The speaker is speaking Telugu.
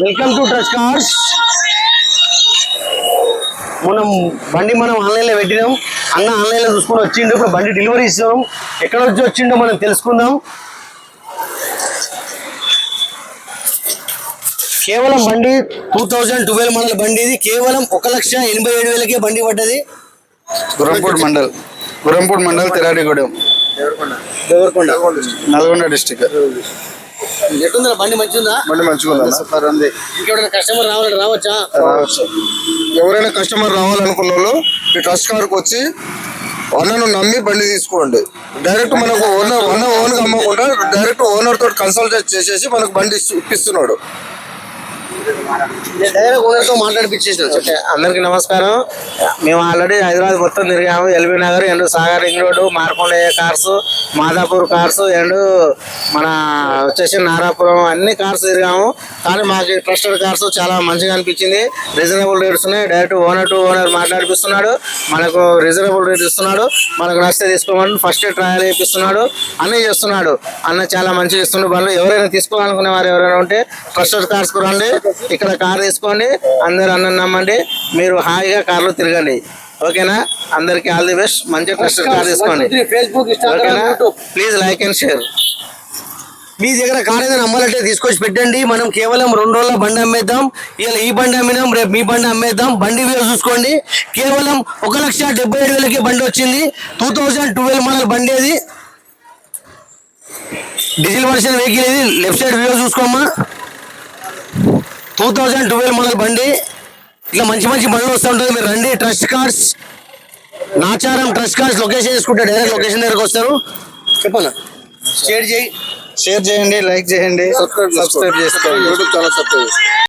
Welcome to trust cars. బండి మనం ఆన్లైన్లో పెట్టినాం. అన్న ఆన్లైన్లో చూసుకొని వచ్చిండు. ఇప్పుడు బండి డెలివరీ ఇస్తున్నాం. ఎక్కడ వచ్చి వచ్చిండో మనం తెలుసుకుందాం. కేవలం బండి 2012 మోడల్ బండి. ఇది కేవలం 1,87,000కే బండి పడ్డది. గురంపూడ్ మండల్ తిరాడిగూడెం, దేవరకొండ, నల్గొండ డిస్టిక్. ఎట్టుందా బండి? మంచిగా బండి మంచిగా ఉంది. ఇంకెవరైనా కస్టమర్ రావచ్చా? రావచ్చు. ఎవరైనా కస్టమర్ రావాలనుకున్న వాళ్ళు ఈ ట్రస్ట్ కార్కి వచ్చి అన్నను నమ్మి బండి తీసుకోండి. డైరెక్ట్ మనకు ఓన్గా అమ్మకుండా డైరెక్ట్ ఓనర్ తోటి కన్సల్టేట్ చేసేసి మనకు బండి ఇప్పిస్తున్నాడు. అందరికి నమస్కారం. మేము ఆల్రెడీ హైదరాబాద్ మొత్తం తిరిగాము. LB Nagar and Sagar ring road, Markondaiah cars, Madhapur cars and మన వచ్చేసి నారాపురం అన్ని కార్స్ తిరిగాము. కానీ మాకు ట్రస్టెడ్ కార్స్ చాలా మంచిగా అనిపించింది. రీజనబుల్ రేట్స్ ఉన్నాయి. డైరెక్ట్ ఓనర్ టు ఓనర్ మాట్లాడిపిస్తున్నాడు. మనకు రీజనబుల్ రేట్ ఇస్తున్నాడు. మనకు నచ్చితే తీసుకోమని ఫస్ట్ ట్రయల్ చేపిస్తున్నాడు. అన్నీ చేస్తున్నాడు. అన్న చాలా మంచిగా ఇస్తున్నాడు బండ్లు. ఎవరైనా తీసుకోవాలనుకునే వారు ఎవరైనా ఉంటే ట్రస్టెడ్ కార్స్కు రండి. ఇక్కడ కార్ తీసుకోండి. అందరు అన్న నమ్మండి. మీరు హాయిగా కార్లో తిరగండి. ఓకేనా? అందరికి ఆల్ ది బెస్ట్. మంచి ట్రస్టెడ్ కార్ తీసుకోండి. ఓకేనా? Please like and share. మీ దగ్గర కార్ ఏదైనా అమ్మాలంటే తీసుకొచ్చి పెట్టండి. మనం కేవలం 2 రోజుల బండి అమ్మేద్దాం. ఇలా ఈ బండి అమ్మినాం, రేపు మీ బండి అమ్మేద్దాం. బండి వీడియో చూసుకోండి. కేవలం 1,77,000కి బండి వచ్చింది. 2012 మోడల్ బండి. అది డీజిల్ వర్షన్ వెహికల్. ఇది లెఫ్ట్ సైడ్ వీడియో చూసుకోమ్మా. 2012 మోడల్ బండి. ఇట్లా మంచి మంచి బండ్లు వస్తూ ఉంటుంది. మీరు రండి. Trust cars, Nacharam trust cars. Location చేసుకుంటే డైరెక్ట్ లొకేషన్ దగ్గరకు వస్తారు. చెప్పన్నా, షేర్ చేయండి, లైక్ చేయండి, సబ్స్క్రైబ్ చేసుకోండి. యూట్యూబ్ ఛానల్ సబ్స్క్రైబ్ చేసుకోండి.